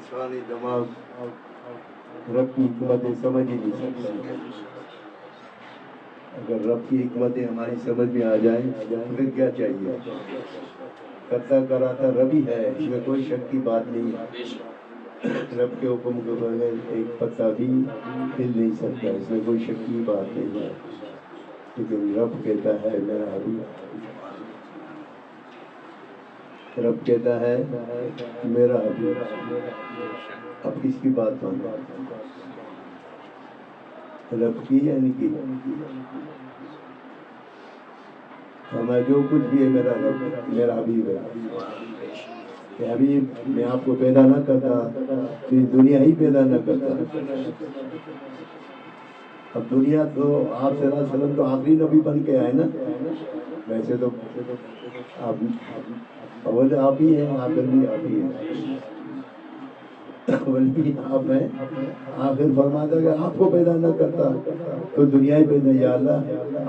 انسانی دماغ رب کی حکمتیں سمجھ ہی نہیں سکتا. اگر رب کی حکمتیں ہماری سمجھ میں آ جائیں پھر کیا چاہیے. کرتا کراتا رب ہی ہے، اس میں کوئی شک کی بات نہیں ہے. رب کے حکم کے بغیر ایک پتا بھی ہل نہیں سکتا، اس میں کوئی شک کی بات نہیں ہے. لیکن رب کہتا ہے میرا حبیب، رب کہتا ہے میرا حبیب. اب کس کی بات مانو، رب کی یا ان کی؟ ہمیں جو کچھ بھی ہے میرا رب میرا حبیب ہے. کہ حبیب میں آپ کو پیدا نہ کرتا تو یہ دنیا ہی پیدا نہ کرتا. اب دنیا تو آپ صلی اللہ علیہ وسلم تو آخری نبی بن کے آئے نا. ویسے تو آپ اول آپ ہی ہیں، آخر بھی آپ ہی ہیں. بلکہ آپ ہیں آخر. فرماتا کہ آپ کو پیدا نہ کرتا تو دنیا ہی پیدا. یا اللہ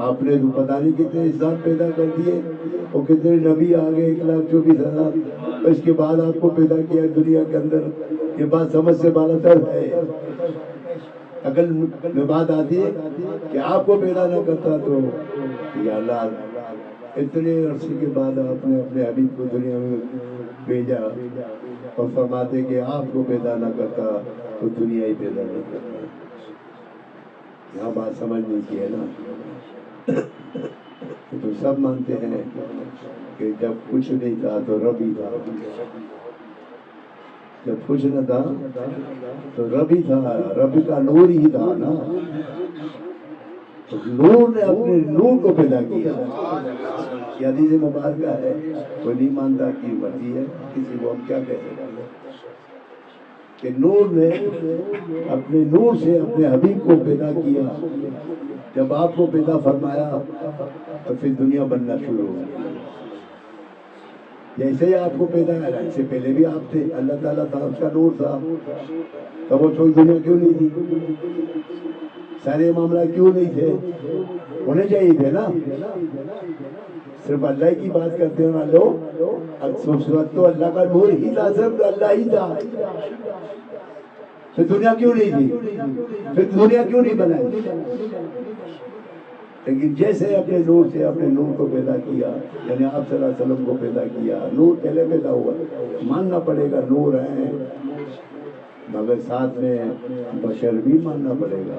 آپ نے تو پتہ نہیں کتنے انسان پیدا کر دیے اور کتنے نبی آ گئے، 1,24,000. اس کے بعد آپ کو پیدا کیا دنیا کے اندر. یہ بات سمجھ سے بالا تر ہے. عقل میں بات آتی ہے کہ آپ کو پیدا نہ کرتا تو یا اللہ اتنے عرصے کے بعد آپ نے اپنے حبیب کو دنیا میں بھیجا اور فرماتے کہ آپ کو پیدا نہ کرتا تو دنیا ہی پیدا نہ کرتا. یہاں بات سمجھ نہیں کی ہے نا. تو سب مانتے ہیں کہ جب کچھ نہیں تھا تو رب ہی تھا. جب کچھ نہ تھا تو رب ہی تھا، رب کا نور ہی تھا نا. نور نے اپنے نور کو پیدا کیا. یہ حدیث مبارکہ ہے. کوئی نہیں مانتا کہ مرضی ہے، کسی کو ہم کیا کہہ سکتے ہیں. کہ نور نے اپنے نور سے اپنے حبیب کو پیدا کیا. جب آپ کو پیدا فرمایا تو پھر دنیا بننا شروع ہو گئی. جیسے ہی آپ کو پیدا کیا، اس سے پہلے بھی آپ تھے. اللہ تعالیٰ تھا، اس کا نور تھا. تب وہ چھوٹی دنیا کیوں نہیں تھی؟ سارے معاملہ کیوں نہیں تھے؟ ہونے چاہیے تھے نا. صرف اللہ کی بات کرتے ہیں لوگ. اس وقت تو اللہ کا نور ہی تھا، صرف اللہ ہی تھا. پھر دنیا کیوں نہیں تھی؟ پھر دنیا کیوں نہیں بنائی؟ لیکن جیسے اپنے نور سے اپنے نور کو پیدا کیا، یعنی آپ صلی اللہ علیہ وسلم کو پیدا کیا. نور پہلے پیدا ہوا، ماننا پڑے گا نور ہے، مگر ساتھ میں بشر بھی ماننا پڑے گا.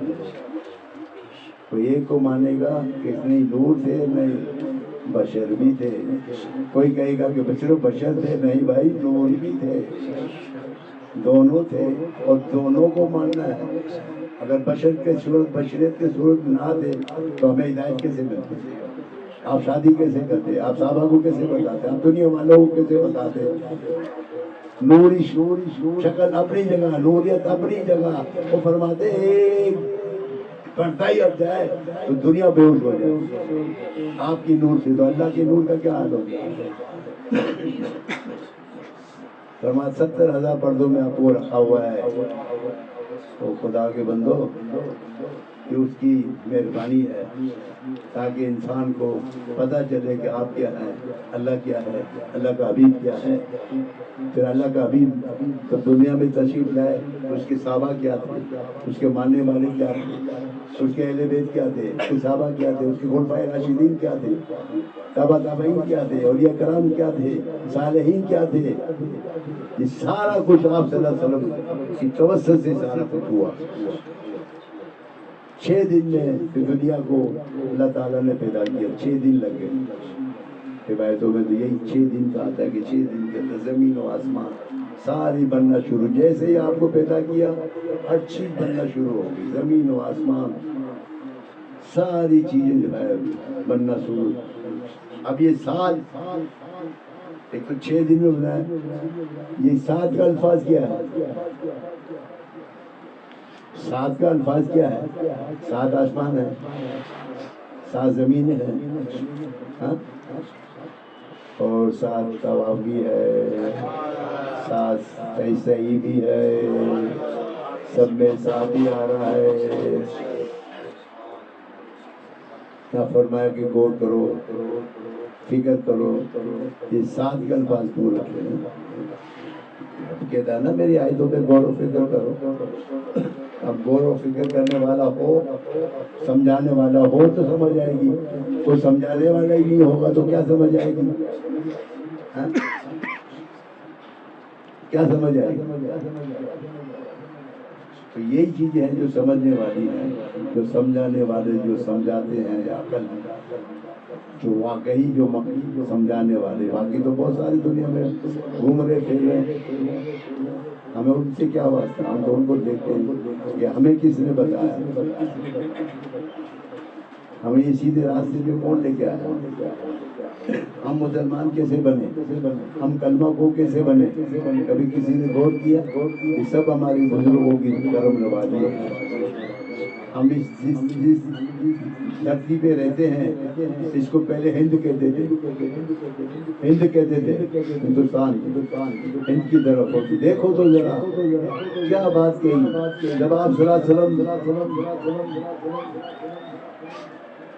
کوئی ایک کو مانے گا کہ نہیں نور تھے، نہیں بشر بھی تھے. کوئی کہے گا کہ صرف بشر تھے، نہیں بھائی نور بھی تھے، دونوں تھے اور دونوں کو ماننا ہے. اگر بشر کے صورت بشریت کے صورت نہ تھے تو ہمیں ہدایت کیسے ملتی؟ آپ شادی کیسے کرتے؟ آپ صحابہ کو کیسے بتاتے؟ آپ دنیا والوں کو کیسے بتاتے؟ نوری شکل اپنی جگہ، نوریت اپنی جگہ. وہ فرماتے ایک پڑھتا ہی اب جائے تو دنیا بے ہوش ہو جائے آپ کی نور سے. تو اللہ کے نور کا کیا حال ہوگا؟ فرمایا 70,000 پردوں میں آپ کو رکھا ہوا ہے. تو خدا کے بندو کہ اس کی مہربانی ہے تاکہ انسان کو پتہ چلے کہ آپ کیا ہیں، اللہ کیا ہے، اللہ کا حبیب کیا ہے. پھر اللہ کا حبیب جب دنیا میں تشریف لائے اس کے صحابہ کیا تھے، اس کے ماننے والے کیا تھے، اس کے اہل بیت کیا تھے، اس کے صحابہ کیا تھے، اس کے خلفائے راشدین کیا تھے، تابع تابعین کیا تھے، اولیاء کرام کیا تھے، صالحین کیا تھے. یہ سارا کچھ آپ صلی اللہ علیہ وسلم کی توسط سے سارا کچھ ہوا. 6 دن میں دنیا کو اللہ تعالیٰ نے پیدا کیا. 6 دن لگ گئے. روایتوں میں تو یہی 6 دن کا آتا ہے کہ 6 دن کے اندر زمین و آسمان ساری بننا شروع. جیسے ہی آپ کو پیدا کیا ہر چیز بننا شروع ہو گئی. زمین و آسمان ساری چیزیں جو ہے بننا شروع. اب یہ سال ایک تو 6 دن میں بنایا. یہ 7 کا الفاظ کیا ہے؟ 7 کا الفاظ کیا ہے؟ 7 آسمان ہے، 7 زمینیں ہیں اور 7 طواغی ہے، 7 صحیح بھی ہے. سب میں ساتھ ہی آ رہا ہے. نہ فرمایا کہ غور کرو، فکر کرو. یہ 7 کے الفاظ کیوں رکھے ہیں؟ کہتا ہے نا میری آیتوں پہ غور و فکر کرو. اب غور و فکر کرنے والا ہو, سمجھانے والا ہو تو سمجھ آئے گی. کوئی سمجھانے والا ہی نہیں ہوگا تو کیا سمجھ آئے گی؟ کیا سمجھ آئے گی؟ تو یہی چیزیں ہیں جو سمجھنے والی ہیں, جو سمجھانے والے جو سمجھاتے ہیں یا عقل جو واقعی جو سمجھانے والے. باقی تو بہت ساری دنیا میں گھوم رہے پھر رہے, ہمیں ان سے کیا واسطہ؟ ہم تو ان کو دیکھتے ہیں کہ ہمیں کس نے بتایا, ہمیں یہ سیدھے راستے پہ کون لے کے آیا؟ ہم مسلمان کیسے بنے؟ ہم کلمہ کو کیسے بنے؟ کبھی کسی نے غور کیا؟ یہ سب ہماری بزرگوں کی کرم نوازی ہے. ہم جس دھرتی پہ رہتے ہیں اس کو پہلے ہند کہتے تھے, ہند کہتے تھے, ہندوستان ہند کی طرف ہوتی. دیکھو تو ذرا کیا بات کہی. جب آپ صلی اللہ علیہ وسلم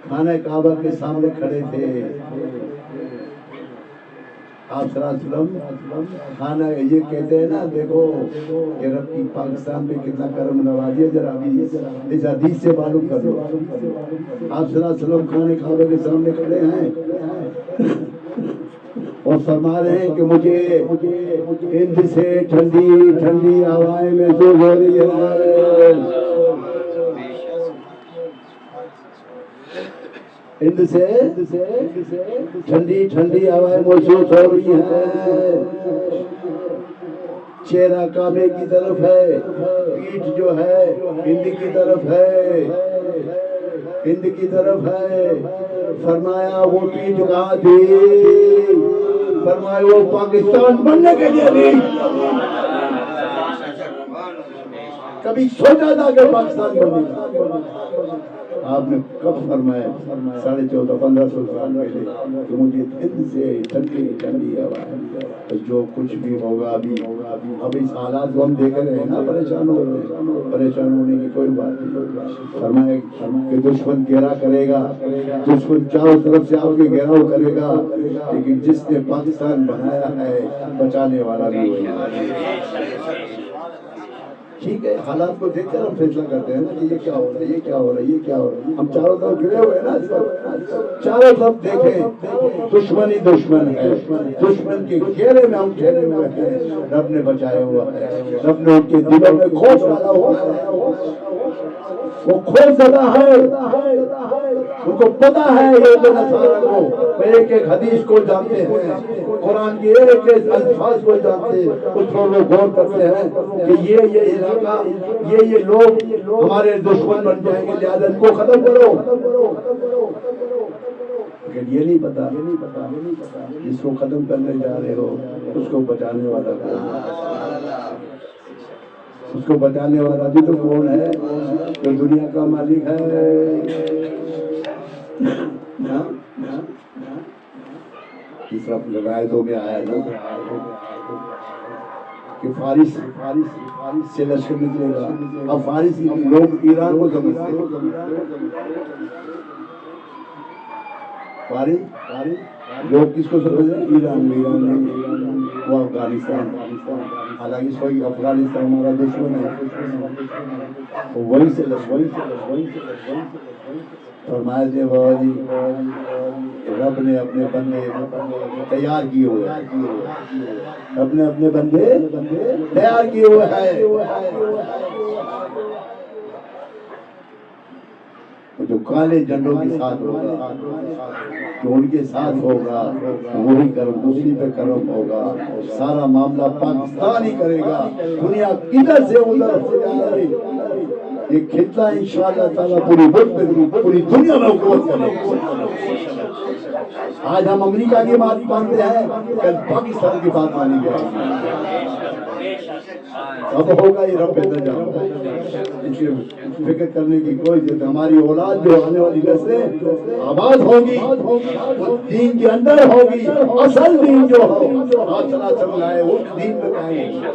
خانہ کعبہ کے سامنے کھڑے تھے, آپ صلی اللہ علیہ وسلم خانہ یہ کہتے ہیں نا, دیکھو کہ رب کی پاکستان پہ کتنا کرم نوازی ہے, ذرا اس حدیث سے معلوم کر لو. آپ صلی اللہ علیہ وسلم خانہ کعبہ کے سامنے کھڑے ہیں اور فرما رہے ہیں کہ مجھے ہند سے ٹھنڈی ٹھنڈی ہوائیں محسوس ہو رہی ہے. ہند سے ٹھنڈی ٹھنڈی ہوائیں محسوس ہو رہی ہیں. چہرہ کعبے کی طرف ہے, پیٹھ جو ہے ہند کی طرف ہے, ہند کی طرف ہے. فرمایا وہ پیٹھ کہاں تھی؟ فرمایا وہ پاکستان بننے کے لیے نہیں. کبھی سوچا تھا کہ پاکستان بننے کا؟ آپ نے کب فرمایا 1400-1500 سال پہلے کہ مجھے ہند سے ٹھنڈی ٹھنڈی ہوا. جو کچھ بھی ہوگا اب اس حالات کو ہم دیکھ رہے ہیں نا, پریشان ہو رہے ہیں. پریشان ہونے کی کوئی بات نہیں. فرمایا کہ دشمن گھیرا کرے گا, دشمن چاروں طرف سے آپ کے گھیراؤ کرے گا, لیکن جس نے پاکستان بنایا ہے بچانے والا بھی وہی ہے. ٹھیک ہے, حالات کو دیکھ کر ہم فیصلہ کرتے ہیں نا کہ یہ کیا ہو رہا ہے, یہ کیا ہو رہا ہے, یہ کیا ہو رہا ہے. ہم چاروں طرف گرے ہوئے ہیں نا, چاروں طرف دیکھیں دشمن ہی دشمن ہے. دشمن کے گھیرے میں ہم ٹھہرے ہوئے ہیں. رب نے بچایا ہوا ہے, رب نے ان کے دلوں میں خوف ڈالا ہوا ہے. وہ خوف زدہ ہے, ان کو پتا ہے یہ نصارہ کو ایک ایک حدیث کو جانتے ہیں, قرآن کے ایک ایک الفاظ کو جانتے ہیں. اس پر وہ غور کرتے ہیں کہ یہ علاقہ یہ لوگ ہمارے دشمن بن جائیں گے, لہذا ان کو ختم کرو. لیکن یہ نہیں پتا جس کو ختم کرنے جا رہے ہو اس کو بچانے والا کون ہے. اس کو بچانے والا بھی تو کون ہے جو دنیا کا مالک ہے. اس طرف روایتوں میں آیا نا کہ فارس سے لشکر نکلے گا. اب فارس لوگ ایران کو سمجھتے ہیں. فارس لوگ کس کو سمجھتے ہیں؟ ایران نہیں, وہ افغانستان. حالانکہ کوئی افغانستان ہمارا دشمن ہے, وہی سے فرمایا تھے بابا جی رب نے اپنے بندے تیار کیے ہوئے ہیں, رب نے اپنے بندے تیار کیے ہوئے ہیں. جو کالے جھنڈوں کے ساتھ ہوگا, جو ان کے ساتھ ہوگا وہی کرم, دوسری پہ کرم ہوگا. سارا معاملہ پاکستان ہی کرے گا. دنیا ادھر سے ادھر ہو جائے, یہ کھیلتا ہے انشاءاللہ تعالیٰ پوری ملک میں پوری دنیا میں حکومت کرے گا. آج ہم امریکہ کی بات مانتے ہیں, کل پاکستان کی بات مانی جائے گی. اب ہوگا یہ رب انتظام. اس کی فکر کرنے کی کوئی ضرورت. ہماری اولاد جو آنے والی نسلیں آباد ہوگی وہ دین کے اندر ہوگی. اصل دین جو ہو آپ صلی اللہ علیہ وسلم لائے اس دین میں پائیں گے.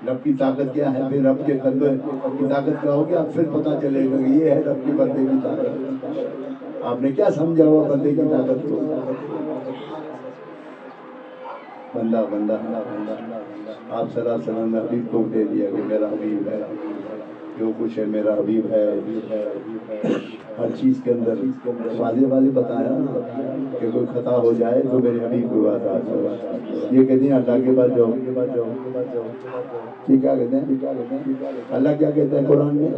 رب کی طاقت کیا ہے, پھر رب کے بندے کی طاقت کیا ہوگی, اب پھر پتہ چلے گا یہ ہے رب کے بندے کی طاقت. آپ نے کیا سمجھا ہوا بندے کی طاقت کو؟ بندہ بندہ آپ صلی اللہ علیہ وسلم نے حبیب کو دے دیا کہ میرا حبیب ہے، جو کچھ ہے میرا حبیب ہے، ہر چیز کے اندر واضح واضح بتایا نا کہ کوئی خطا ہو جائے تو میرے حبیب کے پاس آ جاؤ. یہ کہتے ہیں اللہ کے پاس جاؤ. یہ کیا کہتے ہیں؟ اللہ کیا کہتے ہیں قرآن میں؟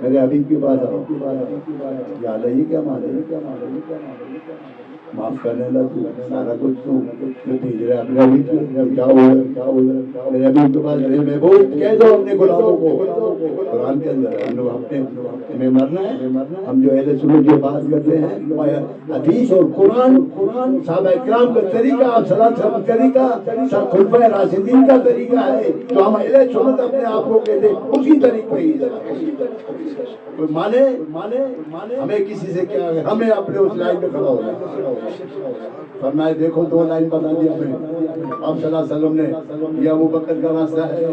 میرے حبیب کے پاس آؤ. یا اللہ یہ کیا مانے؟ معاف کرنے لگا تو سارا کچھ تو بھیج رہا ہے اپنے حبیب کو. کیا ہوا میرے حبیب کے پاس میں وہ کہہ دو اپنے غلاموں کو قرآن کے اندر ہم لوگ اپنے ہمیں مرنا ہے. ہم جو اہل سنت کی بات کرتے ہیں حدیث اور قرآن صحابہ کرام کا طریقہ، آپ صلی اللہ علیہ وسلم کا طریقہ، خلفائے راشدین کا طریقہ ہے جو ہم اہل سنت اپنے آپ کو کہتے ہیں، اسی طریقے ہی کوئی مانے ہمیں کسی سے کیا ہے، ہمیں اپنے اس لائن پہ کھڑا ہونا ہے. فرمایا دیکھو دو لائن بتا دی ہمیں آپ صلی اللہ علیہ وسلم نے، یہ ابو بکر کا راستہ ہے،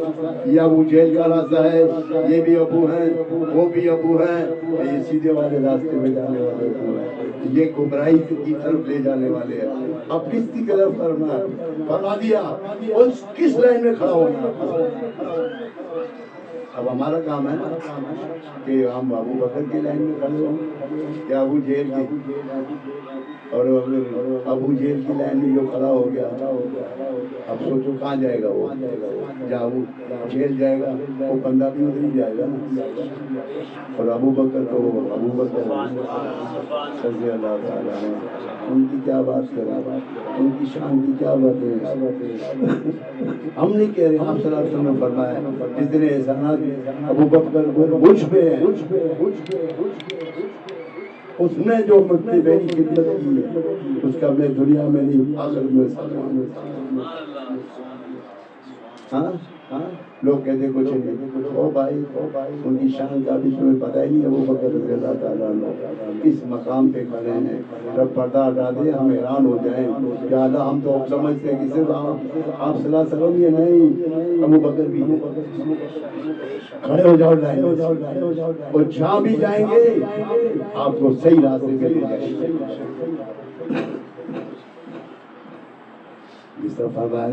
یہ ابو جہل کا راستہ ہے، یہ بھی ابو ہیں وہ بھی ابو ہیں، یہ سیدھے والے راستے میں جانے والے ابو ہیں، یہ گمراہی کی طرف لے جانے والے ہیں. اب کس کی طرف فرما دیا اس کس لائن میں کھڑا ہونا. اب ہمارا کام ہے نا کہ ہم ابو بکر کی لائن میں کھڑے ہوں یا ابو جہل کی. اور ابو جہل کی لائن میں جو کھڑا ہو گیا اب سوچو کہاں جائے گا وہ، جہاں ابو جہل جائے گا وہ بندہ بھی ادھر ہی جائے گا نا. اور ابو بکر تو ابو بکر رضی اللہ تعالیٰ عنہ، ان کی کیا بات کریں، ان کی شان کی کیا باتیں. ہم نہیں کہہ رہے، آپ صلی اللہ علیہ وسلم نے فرمایا جتنے احسانات ابو بکر مجھ پہ ہیں اس نے جو مجھے میری خدمت کی ہے اس کا میں دنیا میں نہیں آخرت میں سلام. ہاں لوگ کہتے کچھ نہیں، او بھائی ان کی شان کا بھی تمہیں پتہ ہی نہیں. ابو بکر رضی اللہ تعالیٰ عنہ اس مقام پہ کھڑے ہیں، جب پردہ ہٹا دے ہم حیران ہو جائیں کہ اللہ ہم تو سمجھتے ہیں کہ صرف آپ صلی اللہ علیہ وسلم، یہ نہیں ابو بکر بھی کھڑے ہو جاؤ لائن میں، اور جہاں بھی جائیں گے آپ کو صحیح راستے پہ لے جائیں گے. جس طرح فرمایا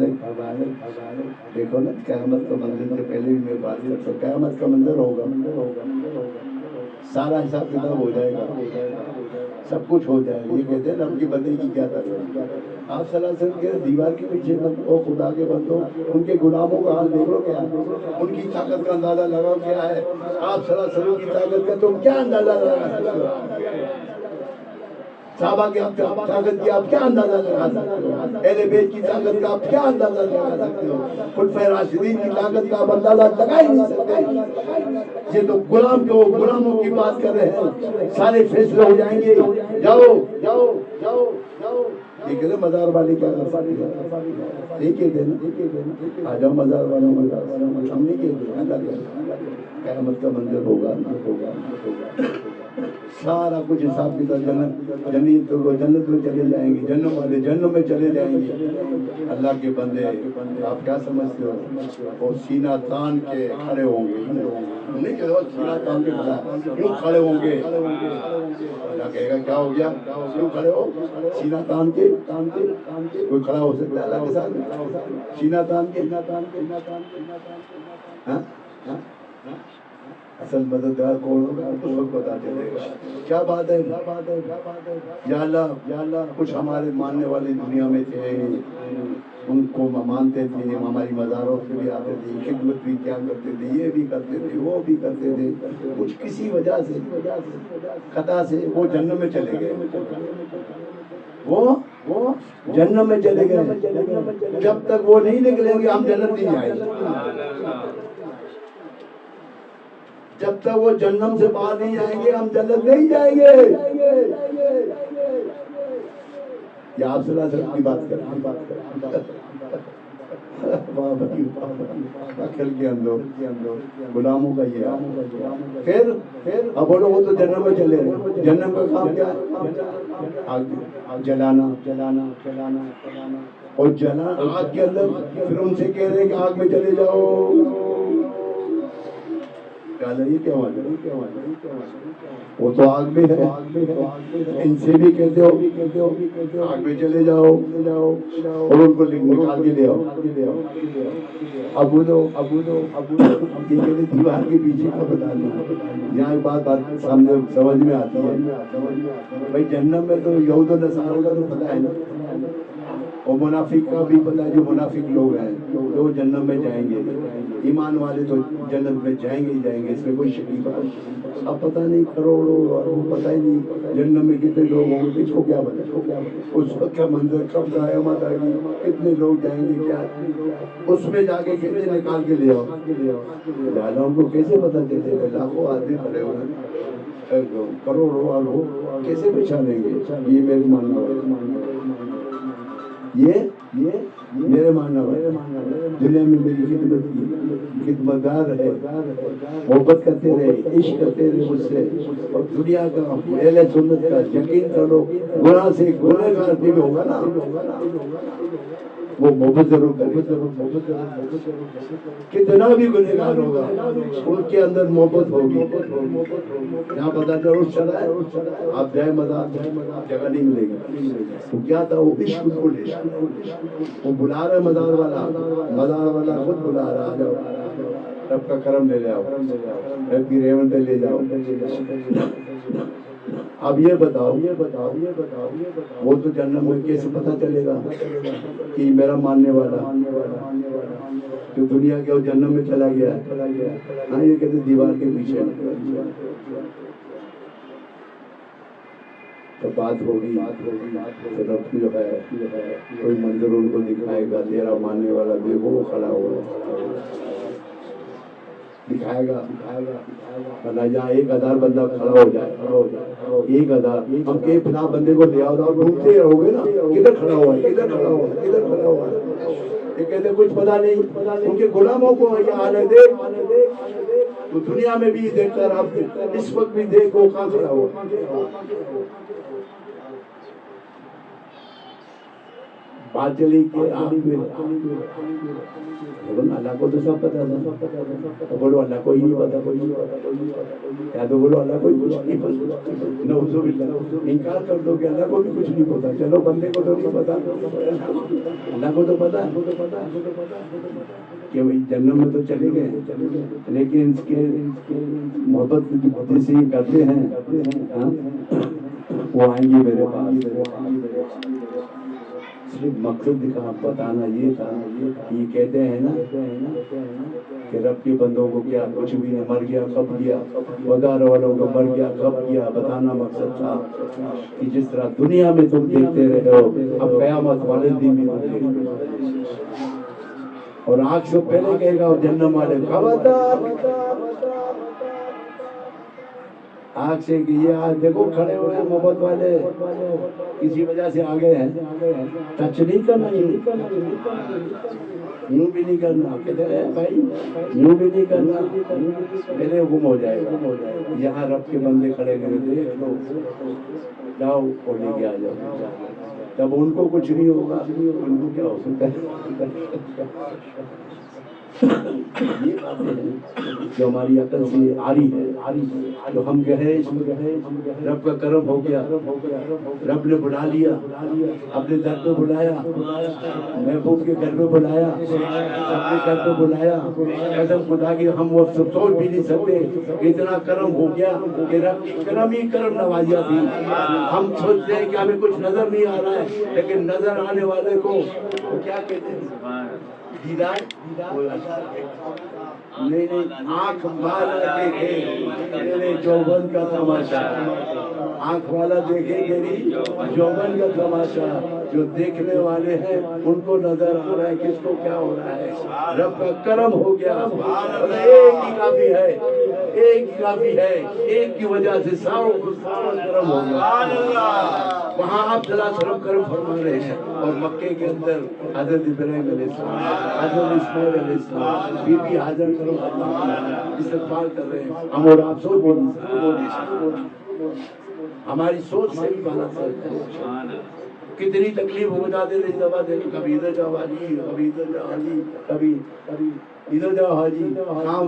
دیکھو نا قیامت کا منظر سے پہلے بھی میں بات کرتا ہوں، قیامت کا منظر ہوگا، سارا حساب کتاب ہو جائے گا، سب کچھ ہو جائے گا. یہ کہتے ہیں رب کی بندے کی کیا طاقت. آپ صلی اللہ علیہ وسلم کے دیوار کے پیچھے بندو خدا کے بندو ان کے غلاموں کا حال دیکھو کیا ہے، ان کی طاقت کا اندازہ لگاؤ کیا ہے. آپ صلی اللہ علیہ وسلم کی طاقت کا تم کیا اندازہ لگا سکتے ہو، صحابہ کی طاقت کی آپ کیا اندازہ لگا سکتے ہو، اہل بیت کی طاقت کا آپ کیا اندازہ لگا سکتے ہو، خلفائے راشدین کی طاقت کا آپ اندازہ لگا ہی نہیں سکتے. یہ تو غلاموں کی بات کر رہے ہیں، سارے فیصلے ہو جائیں گے. جاؤ جاؤ جاؤ جاؤ. یہ کہتے ہیں مزار والے کیا کر سکتے ہیں، یہ کہتے ہیں آ جاؤ مزار والوں، ہم نہیں کہتے. اللہ کہتے قیامت کا منظر ہوگا سارا کچھ حساب کتاب. جنت میں چلے جائیں گے، جنم والے جنم میں چلے جائیں گے. اللہ کے بندے آپ کیا سمجھتے ہو، وہ سینہ تان کے کھڑے ہوں گے، نہیں کہ سینہ تان کے یوں کھڑے ہوں گے. اللہ کہے گا کیا ہو گیا، کیوں کھڑے ہو، سینہ تان کے. کوئی کھڑا ہو سکتا ہے اللہ کے ساتھ سینہ تان کے؟ اصل مددگار کون ہوگا اس وقت پتا چلے گا. کیا بات ہے، یا اللہ کچھ ہمارے ماننے والے دنیا میں تھے، ان کو مانتے تھے، ہماری مزاروں سے بھی آتے تھے، خدمت بھی کیا کرتے تھے، یہ بھی کرتے تھے وہ بھی کرتے تھے. کچھ کسی وجہ سے خطا سے وہ جنت میں چلے گئے، وہ جنت میں چلے گئے. جب تک وہ نہیں نکلیں گے ہم جنت نہیں جائیں گے. جب تک وہ جنم سے باہر نہیں آئیں گے ہم جنت نہیں جائیں گے. یا آپ صلی اللہ علیہ وسلم کی بات کریں عقل کے اندر غلاموں کا یہ پھر اب بولو وہ تو جنم میں چلے گئے. جنم کا کام کیا ہے، آگ جلانا اور جلا آگ کے اندر. پھر ان سے کہہ رہے کہ آگ میں چلے جاؤ. یہ کیا مانا؟ وہ تو آگ میں ہے، ان سے بھی کہتے ہو آگ میں چلے جاؤ اور ان کو نکال کے لے آؤ. ابو دو یہ کہتے دیوار کے پیچھے کا بتا دیں. یہاں ایک بات سامنے سمجھ میں آتی ہے بھائی، جنت میں تو یہود و نصارہ کا تو پتہ ہے نا، اور منافق کا بھی پتہ ہے. جو منافق لوگ ہیں تو وہ جنت میں جائیں گے، ایمان والے تو جنت میں جائیں گے ہی جائیں گے، اس میں کوئی شک نہیں بات. اب پتہ نہیں کروڑوں پتہ ہی نہیں جنت میں کتنے لوگ ہوں گے، کس کو کیا پتہ اس وقت کیا منظر، کب قیامت آئے گی، کتنے لوگ جائیں گے، کیا اس میں جا کے کتنے نکال کے لے آؤ. لالوں کو کیسے پتہ چلے گا؟ لاکھوں آدمی کھڑے ہوئے ہیں، کروڑوں والوں کیسے پہچانیں گے؟ یہ میرے ماننا ہے، یہ میرے ماننا ہے. دنیا میں میری خدمت کی، خدمتگار ہے، محبت کرتے رہے، عشق کرتے رہے مجھ سے، اور دنیا کا اہل سنت کا یقین کرو گناہ سے گنہگار بھی ہوگا نا، وہ محبت ضرور کرے. کتنا بھی گنہگار ہوگا ان کے اندر محبت ہوگی. جہاں پتہ چلو چلا ہے آپ جائے مزار جگہ نہیں ملے گی. وہ کیا تھا؟ وہ عشق کو لے وہ بلا رہا ہے مزار والا خود بلا رہا. آ جاؤ رب کا کرم لے جاؤ، رب کی رحمت لے جاؤ. اب یہ بتاؤ وہ تو جنت میں کیسے پتہ چلے گا کہ میرا ماننے والا جو دنیا کے اور جنت میں چلا گیا ہے؟ ہاں یہ کہتے دیوار کے پیچھے. تو بات ہوگی تو رب جو ہے کوئی منظر ان کو دکھائے گا، تیرا ماننے والا دیکھو وہ کھڑا ہوا دکھائے گا. ورنہ جہاں 1000 بندہ کھڑا ہو جائے، 1000 ہم کہ 50 بندے کو لے آؤ اور ڈھونڈتے رہو گے نا، کدھر کھڑا ہوا ہے، کدھر کھڑا ہوا ہے، کدھر کھڑا ہوا ہے. یہ کہتے کچھ پتا نہیں ان کے غلاموں کو یہ حال ہے. دیکھ تو دنیا میں بھی دیکھ کر آپ اس وقت بھی دیکھو کہاں کھڑا ہوا. بات چلی کہ اللہ کو تو سب پتا تھا. بولو اللہ کو ہی نہیں پتا، یا تو بولو اللہ کو ہی کچھ نہیں پتا. نعوذ باللہ، انکار کر دو کہ اللہ کو بھی کچھ نہیں پتا. چلو بندے کو تو نہیں پتا، اللہ کو تو پتا کہ وہی جنت میں تو چلے گئے، لیکن اس کے محبت جسے ہی کرتے ہیں وہ آئیں گے میرے پاس. صرف مقصد دکھا بتانا یہ تھا. یہ کہتے ہیں نا کہ رب کے بندوں کو کیا کچھ بھی نہیں، مر گیا کب کیا، وزار والوں کو مر گیا کب کیا. بتانا مقصد تھا کہ جس طرح دنیا میں تم دیکھتے رہے ہو، اب قیامت والے دن بھی تم دیکھتے. اور آنکھ سے پہلے کہے گا جہنم والے خبردار، آنکھ سے کہ یہ آج دیکھو کھڑے ہوئے ہیں محبت والے، کسی وجہ سے آگے ہیں، ٹچ نہیں کرنا، یوں بھی نہیں کرنا. کہتے ہیں بھائی یوں بھی نہیں کرنا، میرے حکم ہو جائے گا. یہاں رب کے بندے کھڑے گئے، دیکھ لو جاؤ اور لے کے آ جاؤ. تب ان کو کچھ نہیں ہوگا، ان کو کیا ہو سکتا ہے؟ یہ باتیں ہیں جو ہماری عقل سے آری ہے. جو ہم کہیں رب کا کرم ہو گیا، رب نے بلا لیا، اپنے در پہ بلایا، محبوب کے گھر پہ بلایا، اپنے گھر پہ بلایا. قسم خدا کی ہم وہ سوچ بھی نہیں سکتے. اتنا کرم ہو گیا کہ رب کی کرم ہی کرم نوازیاں تھی. ہم سوچتے ہیں کہ ہمیں کچھ نظر نہیں آ رہا ہے، لیکن نظر آنے والے کو کیا کہتے ہیں؟ دیدار نہیں، آنکھ والا دیکھے میرے جوبن کا تماشا، آنکھ والا دیکھے میری جوبن کا تماشا. جو دیکھنے والے ہیں ان کو نظر آ رہا ہے کس کو کیا ہو رہا ہے. رب کا کرم ہو گیا. ایک ہی کافی ہے، ایک ہی کافی ہے، ایک کی وجہ سے ساروں کو سارا کرم ہو گیا. وہاں آپ صلی اللہ علیہ وسلم کرم فرما رہے ہیں، اور مکے کے اندر حضرت ابراہیم علیہ السلام، حضرت اسماعیل علیہ السلام، بی بی حاجر کرم استقبال کر رہے ہیں. ہم اور آپ سوچ بھی نہیں سکتے، ہماری سوچ سے بھی بالا ہے. کتنی تکلیف ہو جاتے تھے دفعہ دیکھو، کبھی ادھر جاؤ حاجی، کبھی ادھر جاؤ حاجی، کبھی ادھر جاؤ حاجی، کام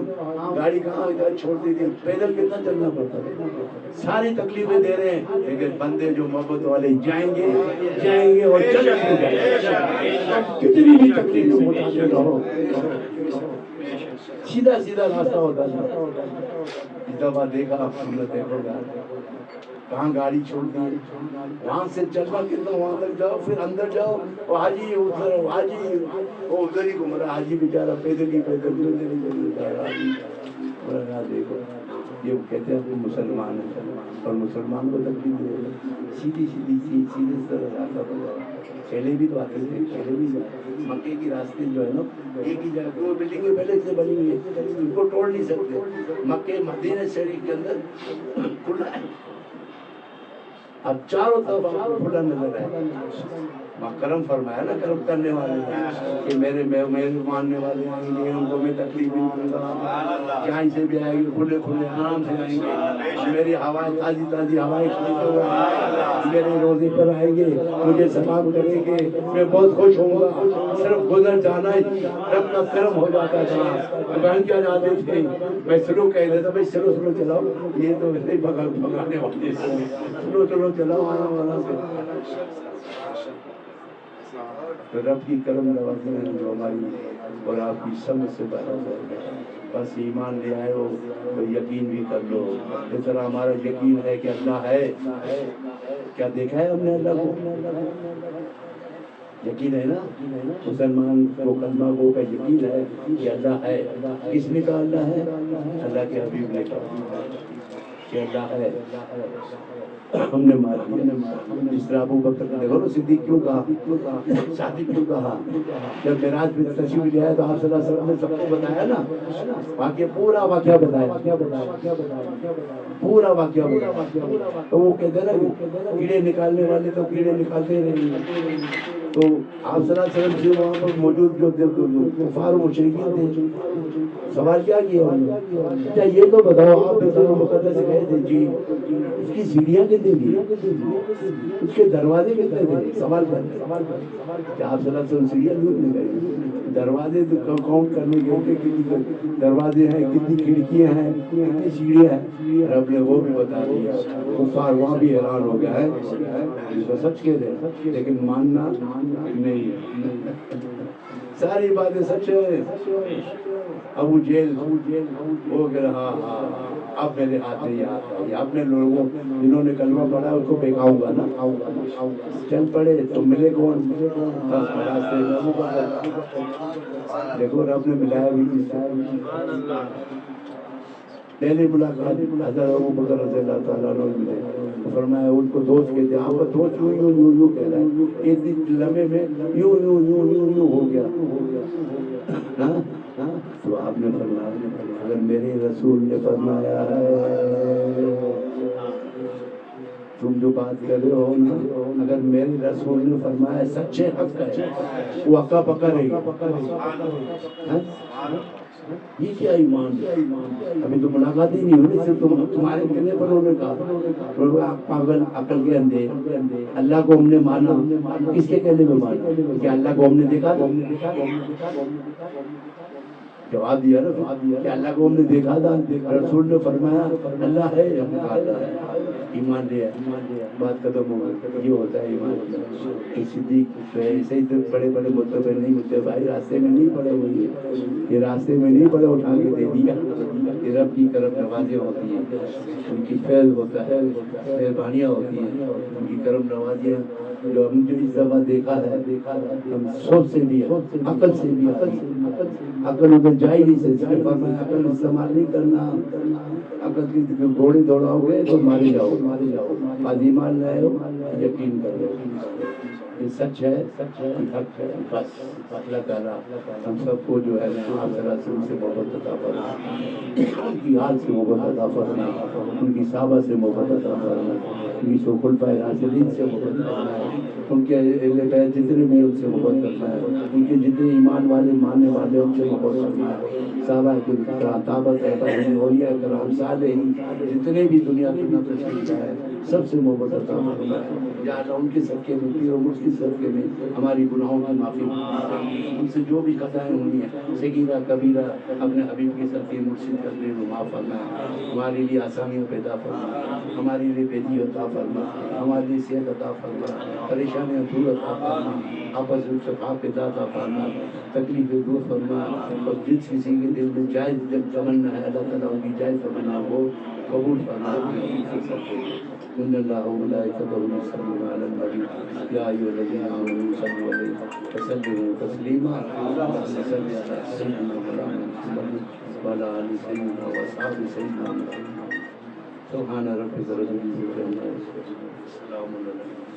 گاڑی کہاں ادھر چھوڑتی تھی، پیدل کتنا چلنا پڑتا تھا. ساری تکلیفیں دے رہے ہیں، لیکن بندے جو محبت والے جائیں گے اور جنت کو جائیں گے. کتنی بھی تکلیفیں اٹھاتے رہو، سیدھا سیدھا راستہ ہوتا ہے. اس دفعہ دیکھا ہم نے، دیکھو کہاں گاڑی چھوڑ دی، وہاں سے چلنا کتنا، وہاں تک جاؤ، پھر اندر جاؤ، وہ حاجی ادھر، حاجی وہ ادھر ہی گھوم رہا، حاجی بیچارہ پیدل ہی جا رہا. دیکھو یہ کہتے ہیں مسلمان ہیں، اور مسلمان کو تکلیف دے رہے. سیدھی سیدھے راستہ بتاؤ. پہلے بھی تو آتے تھے، پہلے بھی مکے کی راستے جو ہے نا ایک ہی جگہ، وہ بلڈنگیں پہلے سے بنی ہوئی ہے، ان کو توڑ نہیں سکتے. مکے مدینہ شریف کے اندر کھلا ہے، اب چاروں طرف کھلا نظر ہے. وہاں کرم فرمایا نا، کرم کرنے والے کہ میرے ماننے والے آئیں گے، ان کو میں تکلیف نہیں دوں گا، جہاں سے بھی آئیں گے کھلے کھلے آرام سے آئیں گے، میری ہوائیں تازی تازی ہوائیں کھاتے ہوئے میرے روزے پر آئیں گے، مجھے سلام کریں گے، میں بہت خوش ہوں گا. صرف گزر جانا ہی رب کا کرم ہو جاتا تھا. بہن کیا جاتے تھے، میں سلو کہہ دیتا، بھائی سلو سلو چلاؤ، یہ تو ویسے ہی بھگانے والے، سلو سلو چلاؤ آرام آرام سے. تو رب کی کرم نوازی ہے جو ہماری اور آپ کی سمجھ سے باہر ہے. بس ایمان لے آئے ہو تو یقین بھی کر لو. اس طرح ہمارا یقین ہے کہ اللہ ہے. کیا دیکھا ہے ہم نے اللہ کو؟ یقین ہے نا. مسلمان کو کلمہ گو کا یقین ہے کہ اللہ ہے. کس نے کہا اللہ ہے؟ اللہ کے حبیب نے کہا کہ اللہ ہے. ہم نے مان لیا. جس طرح ابو بکر نے دیکھو نا صدیق کیوں کہا، صادق کیوں کہا. جب معراج پہ تشریف لے آئے تو آپ صلی اللہ علیہ وسلم نے سب کو بتایا نا، واقعہ پورا واقعہ بتایا، پورا واقعہ بتایا. تو وہ کہتے ہیں نا کیڑے نکالنے والے تو کیڑے نکالتے رہیں گے. تو آپ صلی اللہ علیہ وسلم سے وہاں پر موجود جو کفار و مشرکین تھے، سوال کیا کیا اچھا یہ تو بتاؤ آپ بیت المقدس سے گئے تھے جی، اس کی سیڑھیاں کتنی تھی، اس کے دروازے کتنے تھے؟ سوال کرتے کہ آپ صلی اللہ علیہ وسلم سیڑھیاں دور نہیں گئے، دروازے تو کاؤنٹ کرنے گئے کہ کتنی دروازے ہیں، کتنی کھڑکیاں ہیں، کتنی سیڑھیاں ہیں. رب نے وہ بھی بتا دیا. کفار وہاں بھی حیران ہو گیا ہے، یہ تو سچ کہہ رہے ہیں لیکن ماننا نہیں. ساری باتیں سچ ہے. ابو جیل وہ کہ ہاں اب میرے ہاتھ میں یاد آئی، اب میں لوگوں جنہوں نے کلمہ پڑھا اس کو بھیگاؤں گا نا. چل پڑے تو ملے کون؟ دیکھو رب نے ملایا بھی. پہلی ملاقات حضرت ابو بکر رضی اللہ تعالیٰ عنہ ملے، فرمایا ان کو دوست کہتے ہیں. آپ کا دوست یوں یوں یوں یوں کہہ رہا ہے، ایک دن لمحے میں یوں یوں یوں یوں یوں ہو گیا. تو آپ نے فرمایا اگر میرے رسول نے فرمایا ہے، تم جو بات کر رہے ہو نا، اگر میرے رسول نے فرمایا سچے حق ہے، وہ اکا پکا رہے گا. یہ کیا ایمان ہے؟ ابھی تو ملاقات ہی نہیں ہوئی، صرف تمہارے کہنے پر انہوں نے کہا پاگل عقل کے اندھے. اللہ کو ہم نے مانا، کس کے کہنے میں مانا؟ کیا اللہ کو ہم نے دیکھا؟ جواب دیا نا کہ اللہ کو ہم نے دیکھا تھا، رسول نے فرمایا اللہ ہے، ہم نے کہا اللہ ہے. ایمان لیا، بات ختم ہو گئی. یہ ہوتا ہے ایمان. صدیق ایسے ہی تو بڑے بڑے مدعے پہ نہیں ہوتے بھائی، راستے میں نہیں پڑے ہوئی، یہ راستے میں نہیں پڑے اٹھا کے دے دیا. یہ رب کی کرم نوازیں ہوتی ہیں، ان کی فیض ہوتا ہے، مہربانیاں ہوتی ہیں، ان کی کرم نوازیاں جو ہم جو اس دفعہ دیکھا ہے. ہم سوچ سے بھی عقل سے بھی عقل ادھر جائی نہیں سکتی. عقل استعمال نہیں کرنا. عقل کی گھوڑے دوڑاؤ گے تو مارے جاؤ، آج ایمان لائے ہو یقین کرو یہ سچ ہے، حق ہے. بس اللہ تعالیٰ ہم سب کو جو ہے نا آپ صلی اللہ علیہ وسلم سے محبت عطا فرمائے، ان کی آل سے محبت عطا فرمائے، ان کی صحابہ سے محبت عطا فرمائے، ان کی خلفائے راشدین سے محبت فرمائے، ان کے اہل بیت جتنے بھی ان سے محبت فرمائے، ان کے جتنے ایمان والے ماننے والے ان سے محبت فرمائے. صحابہ کرام، تابعین، اولیاء کرام، صالحین جتنے بھی دنیا کی نفس ہے سب سے محبت عطا فرما یا اللہ ان کے صدقے میں پیر و مرشد کے صدقے میں ہماری گناہوں کی معافی ان سے جو بھی خطائیں ہوئی ہیں صغیرہ کبیرہ اپنے حبیب کے صدقے مرشد کرنے کو معاف فرما ہمارے لیے آسانیوں پیدا فرما ہمارے لیے بیٹی عطا فرما ہمارے لیے صحت عطا فرما پریشانیاں دور عطا فرما آپس میں اتفاق پیدا عطا فرما تکلیفیں دور فرما اور جس کسی کے دل میں جائز جب تمنا ہے اللہ تعالیٰ ان کی جائز تمنا وہ قبول فرما ان اللہ و ملائکتہ یصلون علی النبی یا ایھا الذین آمنوا صلوا علیہ وسلموا تسلیما اللهم صل علی سیدنا محمد وعلی آل سیدنا واصحاب سیدنا محمد سبحان ربک رب العزۃ عما یصفون وسلام علی المرسلین